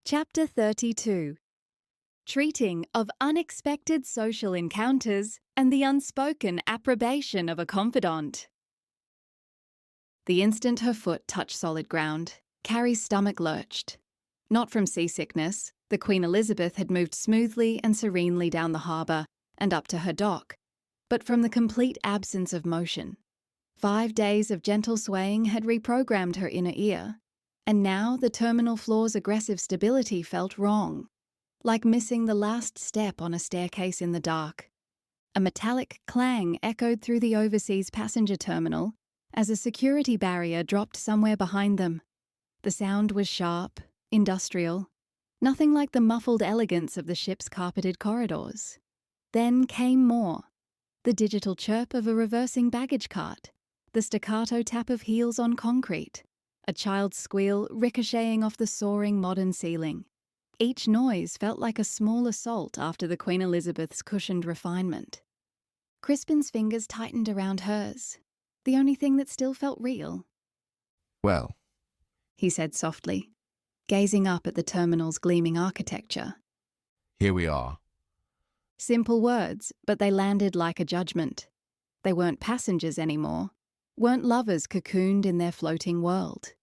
Chapter 32. Treating of unexpected social encounters and the unspoken approbation of a confidant. The instant her foot touched solid ground, Carrie's stomach lurched. Not from seasickness, the Queen Elizabeth had moved smoothly and serenely down the harbour and up to her dock, but from the complete absence of motion. 5 days of gentle swaying had reprogrammed her inner ear, and now the terminal floor's aggressive stability felt wrong, like missing the last step on a staircase in the dark. A metallic clang echoed through the overseas passenger terminal as a security barrier dropped somewhere behind them. The sound was sharp, industrial, nothing like the muffled elegance of the ship's carpeted corridors. Then came more: the digital chirp of a reversing baggage cart, the staccato tap of heels on concrete, a child's squeal ricocheting off the soaring modern ceiling. Each noise felt like a small assault after the Queen Elizabeth's cushioned refinement. Crispin's fingers tightened around hers, the only thing that still felt real. "Well," he said softly, gazing up at the terminal's gleaming architecture. "here we are." Simple words, but they landed like a judgment. They weren't passengers anymore, weren't lovers cocooned in their floating world.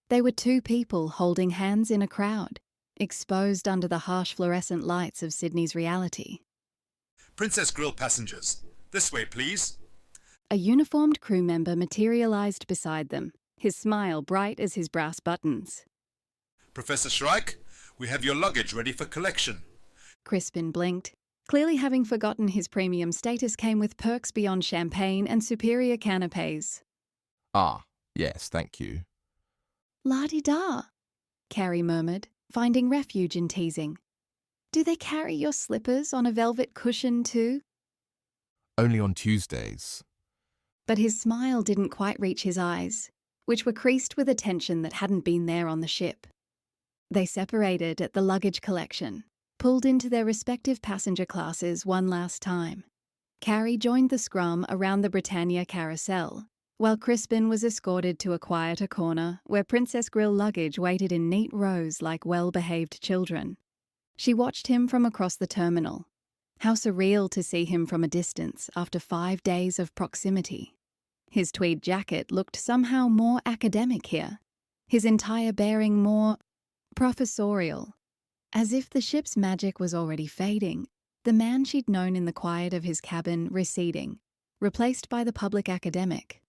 They were two people holding hands in a crowd, exposed under the harsh fluorescent lights of Sydney's reality. Princess Grill passengers, this way please. A uniformed crew member materialized beside them, his smile bright as his brass buttons. Professor Shrike, we have your luggage ready for collection. Crispin blinked, clearly having forgotten his premium status came with perks beyond champagne and superior canapes. "Ah, yes, thank you." La-di-da, Carrie murmured, finding refuge in teasing. Do they carry your slippers on a velvet cushion too? "Only on Tuesdays." But his smile didn't quite reach his eyes, which were creased with a tension that hadn't been there on the ship. They separated at the luggage collection, pulled into their respective passenger classes one last time. Carrie joined the scrum around the Britannia carousel, while Crispin was escorted to a quieter corner where Princess Grill luggage waited in neat rows like well-behaved children. She watched him from across the terminal. How surreal to see him from a distance after 5 days of proximity. His tweed jacket looked somehow more academic here, his entire bearing more professorial. As if the ship's magic was already fading, the man she'd known in the quiet of his cabin receding, replaced by the public academic.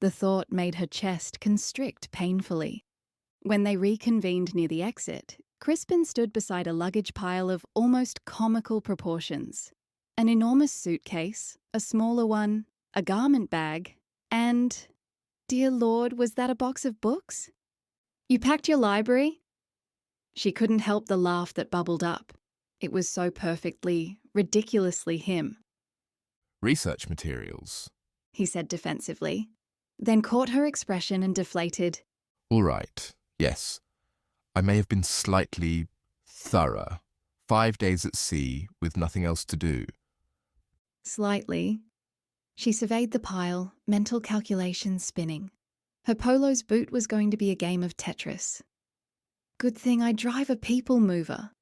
The thought made her chest constrict painfully. When they reconvened near the exit, Crispin stood beside a luggage pile of almost comical proportions. An enormous suitcase, a smaller one, a garment bag, and, dear Lord, was that a box of books? You packed your library? She couldn't help the laugh that bubbled up. It was so perfectly, ridiculously him. "Research materials." He said defensively, then caught her expression and deflated. "All right, yes. I may have been slightly thorough. 5 days at sea with nothing else to do." Slightly. She surveyed the pile, mental calculations spinning. Her polo's boot was going to be a game of Tetris. Good thing I drive a people mover.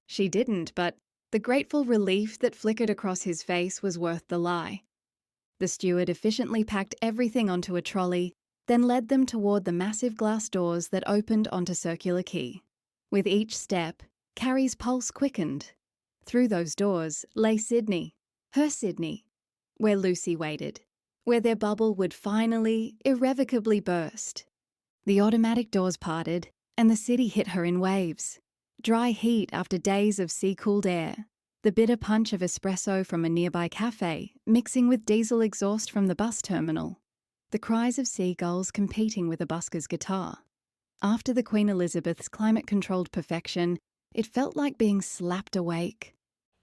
She didn't, but the grateful relief that flickered across his face was worth the lie. The steward efficiently packed everything onto a trolley, then led them toward the massive glass doors that opened onto Circular Quay. With each step, Carrie's pulse quickened. Through those doors lay Sydney, her Sydney, where Lucy waited, where their bubble would finally, irrevocably burst. The automatic doors parted, and the city hit her in waves. Dry heat after days of sea-cooled air, the bitter punch of espresso from a nearby cafe mixing with diesel exhaust from the bus terminal, the cries of seagulls competing with a busker's guitar. After the Queen Elizabeth's climate-controlled perfection, it felt like being slapped awake.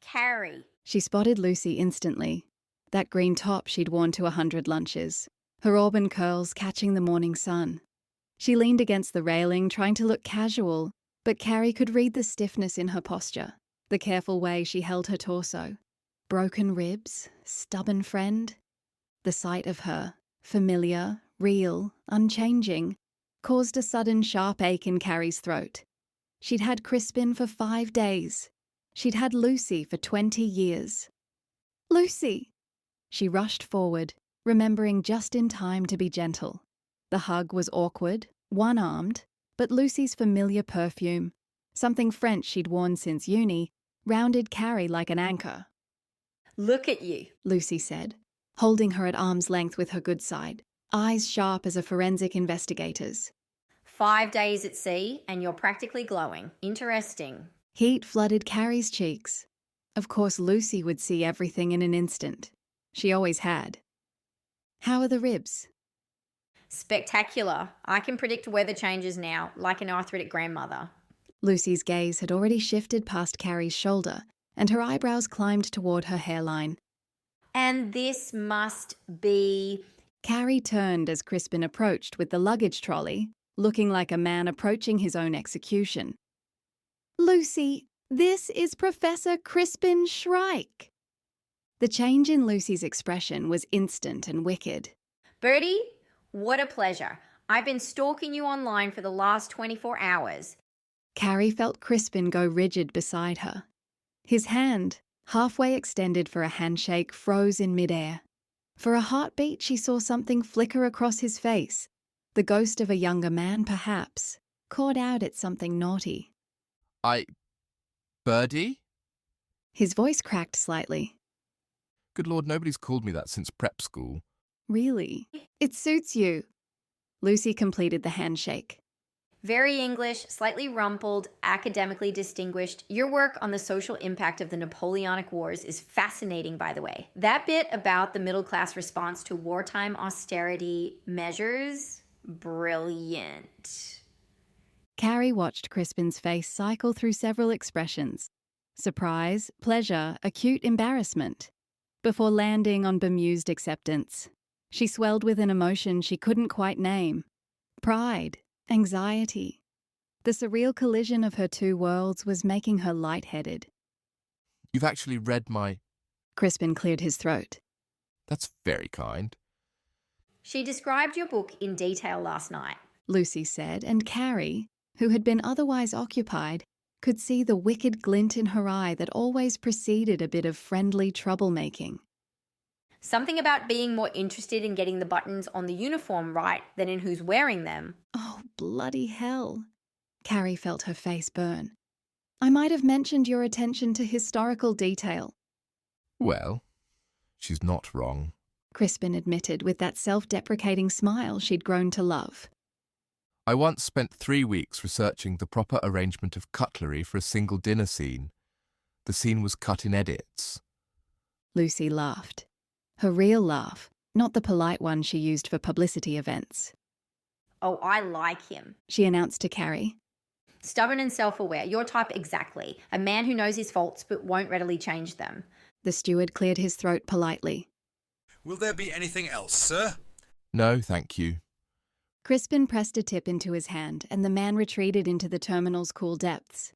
Carrie. She spotted Lucy instantly, that green top she'd worn to 100 lunches, her auburn curls catching the morning sun. She leaned against the railing, trying to look casual, but Carrie could read the stiffness in her posture, the careful way she held her torso. Broken ribs, stubborn friend. The sight of her, familiar, real, unchanging, caused a sudden sharp ache in Carrie's throat. She'd had Crispin for 5 days. She'd had Lucy for 20 years. Lucy! She rushed forward, remembering just in time to be gentle. The hug was awkward, one-armed, but Lucy's familiar perfume, something French she'd worn since uni, rounded Carrie like an anchor. Look at you, Lucy said, holding her at arm's length with her good side, eyes sharp as a forensic investigator's. 5 days at sea and you're practically glowing. Interesting. Heat flooded Carrie's cheeks. Of course, Lucy would see everything in an instant. She always had. How are the ribs? Spectacular. I can predict weather changes now, like an arthritic grandmother. Lucy's gaze had already shifted past Carrie's shoulder, and her eyebrows climbed toward her hairline. And this must be... Carrie turned as Crispin approached with the luggage trolley, looking like a man approaching his own execution. Lucy, this is Professor Crispin Shrike. The change in Lucy's expression was instant and wicked. Bertie, what a pleasure. I've been stalking you online for the last 24 hours. Carrie felt Crispin go rigid beside her. His hand, halfway extended for a handshake, froze in midair. For a heartbeat, she saw something flicker across his face, the ghost of a younger man, perhaps, caught out at something naughty. Birdie? His voice cracked slightly. Good Lord, nobody's called me that since prep school. Really? It suits you. Lucy completed the handshake. Very English, slightly rumpled, academically distinguished. Your work on the social impact of the Napoleonic Wars is fascinating, by the way. That bit about the middle-class response to wartime austerity measures, brilliant. Carrie watched Crispin's face cycle through several expressions. Surprise, pleasure, acute embarrassment. Before landing on bemused acceptance. She swelled with an emotion she couldn't quite name. Pride. Anxiety. The surreal collision of her two worlds was making her lightheaded. You've actually read my... Crispin cleared his throat. That's very kind. She described your book in detail last night. Lucy said, and Carrie, who had been otherwise occupied, could see the wicked glint in her eye that always preceded a bit of friendly troublemaking. Something about being more interested in getting the buttons on the uniform right than in who's wearing them. Oh, bloody hell. Carrie felt her face burn. I might have mentioned your attention to historical detail. Well, she's not wrong. Crispin admitted with that self-deprecating smile she'd grown to love. I once spent 3 weeks researching the proper arrangement of cutlery for a single dinner scene. The scene was cut in edits. Lucy laughed. Her real laugh, not the polite one she used for publicity events. Oh, I like him. She announced to Carrie. Stubborn and self-aware, your type exactly. A man who knows his faults but won't readily change them. The steward cleared his throat politely. Will there be anything else, sir? No, thank you. Crispin pressed a tip into his hand and the man retreated into the terminal's cool depths.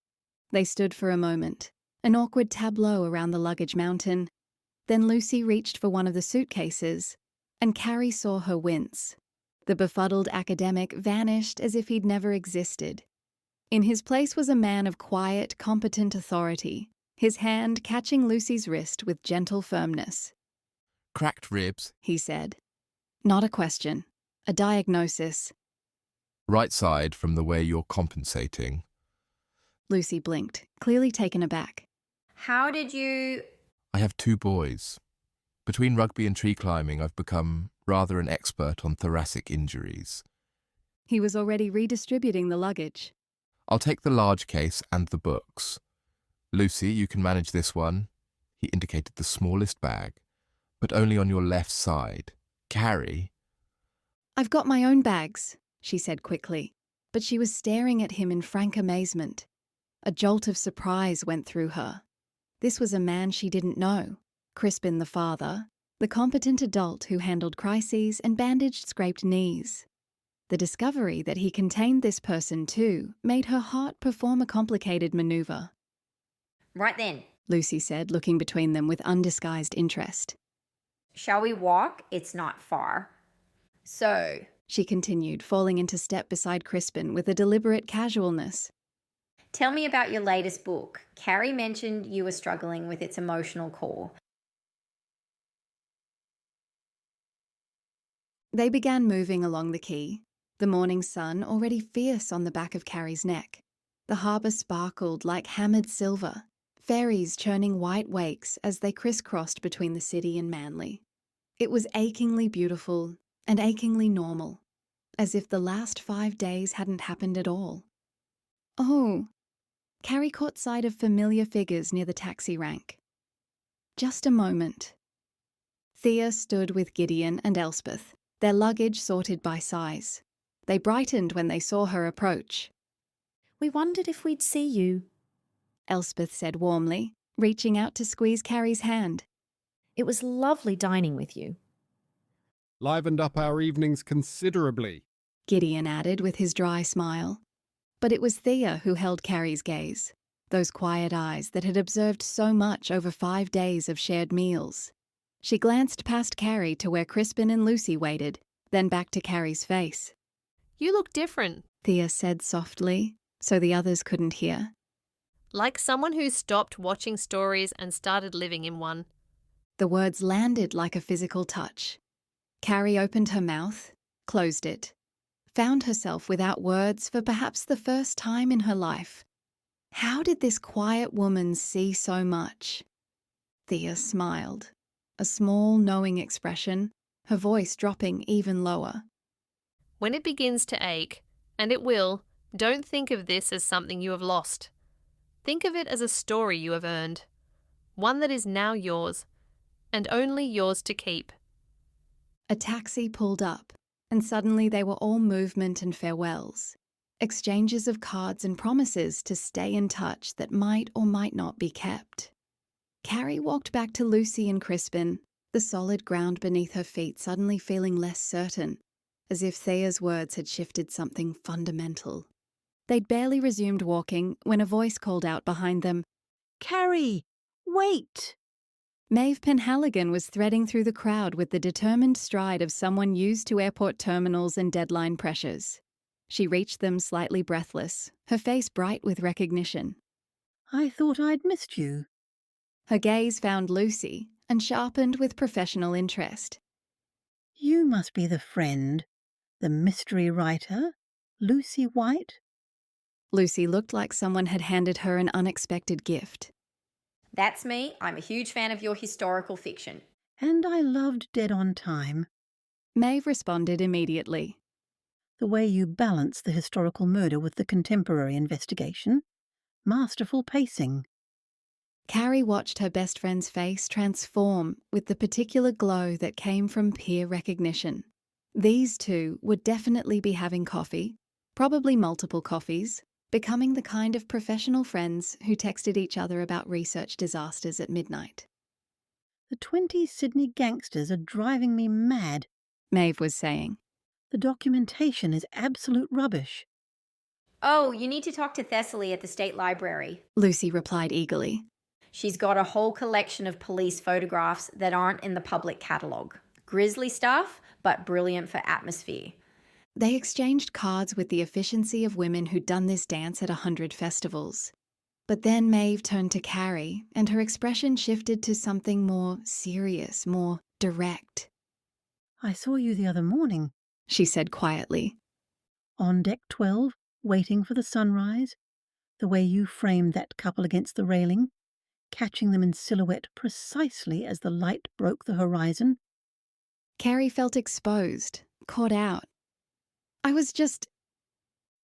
They stood for a moment, an awkward tableau around the luggage mountain. Then Lucy reached for one of the suitcases, and Carrie saw her wince. The befuddled academic vanished as if he'd never existed. In his place was a man of quiet, competent authority, his hand catching Lucy's wrist with gentle firmness. Cracked ribs. He said. Not a question. A diagnosis. Right side from the way you're compensating. Lucy blinked, clearly taken aback. How did you... I have 2 boys. Between rugby and tree climbing, I've become rather an expert on thoracic injuries. He was already redistributing the luggage. I'll take the large case and the books. Lucy, you can manage this one. He indicated the smallest bag, but only on your left side. Carrie. I've got my own bags, she said quickly, but she was staring at him in frank amazement. A jolt of surprise went through her. This was a man she didn't know, Crispin the father, the competent adult who handled crises and bandaged scraped knees. The discovery that he contained this person too made her heart perform a complicated maneuver. Right then. Lucy said, looking between them with undisguised interest. Shall we walk? It's not far. So, she continued, falling into step beside Crispin with a deliberate casualness. Tell me about your latest book. Carrie mentioned you were struggling with its emotional core. They began moving along the quay, the morning sun already fierce on the back of Carrie's neck. The harbour sparkled like hammered silver, ferries churning white wakes as they crisscrossed between the city and Manly. It was achingly beautiful and achingly normal, as if the last 5 days hadn't happened at all. Oh! Carrie caught sight of familiar figures near the taxi rank. Just a moment. Thea stood with Gideon and Elspeth, their luggage sorted by size. They brightened when they saw her approach. We wondered if we'd see you. Elspeth said warmly, reaching out to squeeze Carrie's hand. It was lovely dining with you. Livened up our evenings considerably. Gideon added with his dry smile. But it was Thea who held Carrie's gaze, those quiet eyes that had observed so much over 5 days of shared meals. She glanced past Carrie to where Crispin and Lucy waited, then back to Carrie's face. You look different. Thea said softly, so the others couldn't hear. Like someone who stopped watching stories and started living in one. The words landed like a physical touch. Carrie opened her mouth, closed it, found herself without words for perhaps the first time in her life. How did this quiet woman see so much? Thea smiled, a small, knowing expression, her voice dropping even lower. When it begins to ache, and it will, don't think of this as something you have lost. Think of it as a story you have earned, one that is now yours, and only yours to keep. A taxi pulled up, and suddenly they were all movement and farewells, exchanges of cards and promises to stay in touch that might or might not be kept. Carrie walked back to Lucy and Crispin, the solid ground beneath her feet suddenly feeling less certain, as if Thea's words had shifted something fundamental. They'd barely resumed walking when a voice called out behind them, "Carrie, wait!" Maeve Penhaligon was threading through the crowd with the determined stride of someone used to airport terminals and deadline pressures. She reached them slightly breathless, her face bright with recognition. "I thought I'd missed you." Her gaze found Lucy and sharpened with professional interest. "You must be the friend, the mystery writer, Lucy White?" Lucy looked like someone had handed her an unexpected gift. That's me. I'm a huge fan of your historical fiction. "And I loved Dead on Time. Maeve responded immediately. The way you balance the historical murder with the contemporary investigation. Masterful pacing." Carrie watched her best friend's face transform with the particular glow that came from peer recognition. These two would definitely be having coffee, probably multiple coffees, becoming the kind of professional friends who texted each other about research disasters at midnight. "The 20 Sydney gangsters are driving me mad. Maeve was saying. The documentation is absolute rubbish." Oh, you need to talk to Thessaly at the State Library. Lucy replied eagerly. She's got a whole collection of police photographs that aren't in the public catalogue. Grisly stuff, but brilliant for atmosphere. They exchanged cards with the efficiency of women who'd done this dance at 100 festivals. But then Maeve turned to Carrie, and her expression shifted to something more serious, more direct. "I saw you the other morning, She said quietly. on deck 12, waiting for the sunrise. The way you framed that couple against the railing, catching them in silhouette precisely as the light broke the horizon." Carrie felt exposed, caught out. I was just...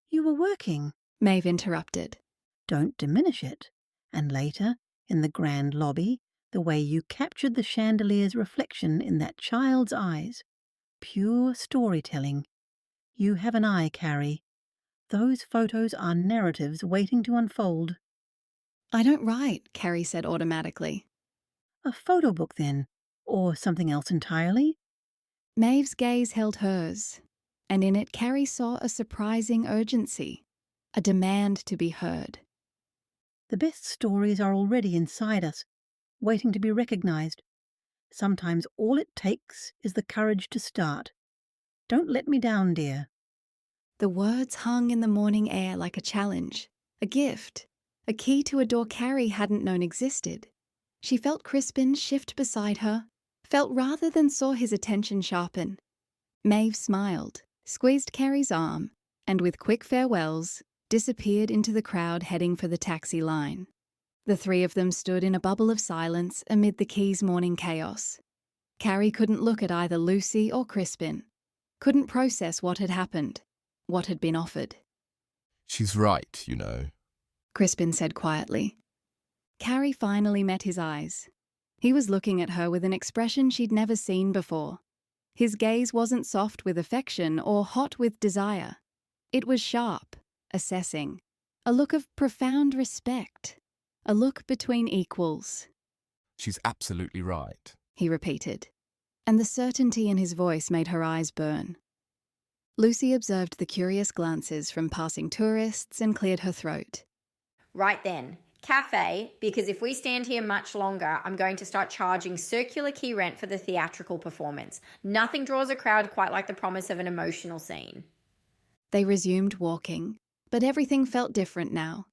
"You were working. Maeve interrupted. Don't diminish it." And later, in the grand lobby, the way you captured the chandelier's reflection in that child's eyes. Pure storytelling. You have an eye, Carrie. Those photos are narratives waiting to unfold. I don't write, Carrie said automatically. A photo book, then? Or something else entirely? Maeve's gaze held hers, and in it Carrie saw a surprising urgency, a demand to be heard. The best stories are already inside us, waiting to be recognized. Sometimes all it takes is the courage to start. Don't let me down, dear. The words hung in the morning air like a challenge, A gift. A key to a door Carrie hadn't known existed. She felt Crispin shift beside her, felt rather than saw his attention sharpen. Maeve smiled, squeezed Carrie's arm, and with quick farewells, disappeared into the crowd heading for the taxi line. The three of them stood in a bubble of silence amid the Keys' morning chaos. Carrie couldn't look at either Lucy or Crispin, couldn't process what had happened, what had been offered. She's right, you know. Crispin said quietly. Carrie finally met his eyes. He was looking at her with an expression she'd never seen before. His gaze wasn't soft with affection or hot with desire. It was sharp, assessing, a look of profound respect, a look between equals. She's absolutely right. He repeated, and the certainty in his voice made her eyes burn. Lucy observed the curious glances from passing tourists and cleared her throat. Right then, cafe, because if we stand here much longer, I'm going to start charging circular key rent for the theatrical performance. Nothing draws a crowd quite like the promise of an emotional scene. They resumed walking, but everything felt different now.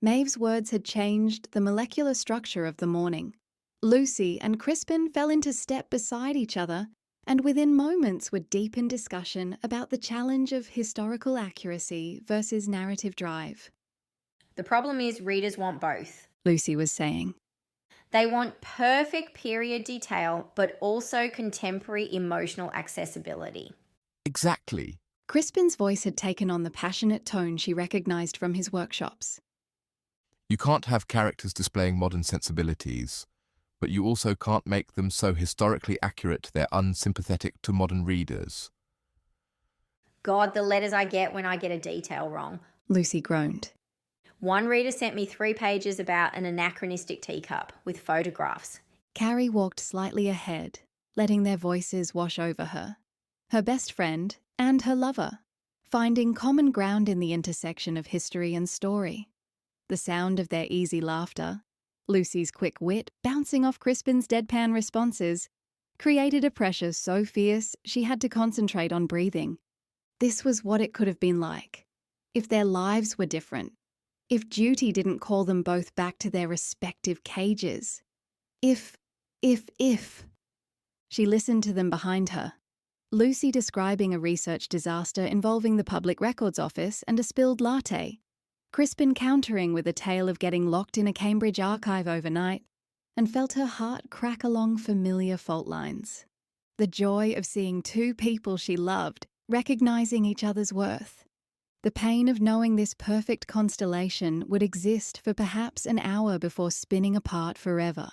Maeve's words had changed the molecular structure of the morning. Lucy and Crispin fell into step beside each other, and within moments were deep in discussion about the challenge of historical accuracy versus narrative drive. The problem is readers want both. Lucy was saying. They want perfect period detail, but also contemporary emotional accessibility. Exactly. Crispin's voice had taken on the passionate tone she recognised from his workshops. You can't have characters displaying modern sensibilities, but you also can't make them so historically accurate they're unsympathetic to modern readers. God, the letters I get when I get a detail wrong. Lucy groaned. One reader sent me 3 pages about an anachronistic teacup with photographs. Carrie walked slightly ahead, letting their voices wash over her. Her best friend and her lover, finding common ground in the intersection of history and story. The sound of their easy laughter, Lucy's quick wit bouncing off Crispin's deadpan responses, created a pressure so fierce she had to concentrate on breathing. This was what it could have been like, if their lives were different, if duty didn't call them both back to their respective cages. If. She listened to them behind her. Lucy describing a research disaster involving the Public Records Office and a spilled latte. Crispin countering with a tale of getting locked in a Cambridge archive overnight, and felt her heart crack along familiar fault lines. The joy of seeing 2 people she loved recognizing each other's worth. The pain of knowing this perfect constellation would exist for perhaps an hour before spinning apart forever.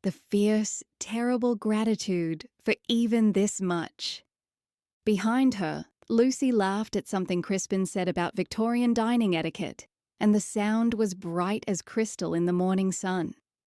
The fierce, terrible gratitude for even this much. Behind her, Lucy laughed at something Crispin said about Victorian dining etiquette, and the sound was bright as crystal in the morning sun.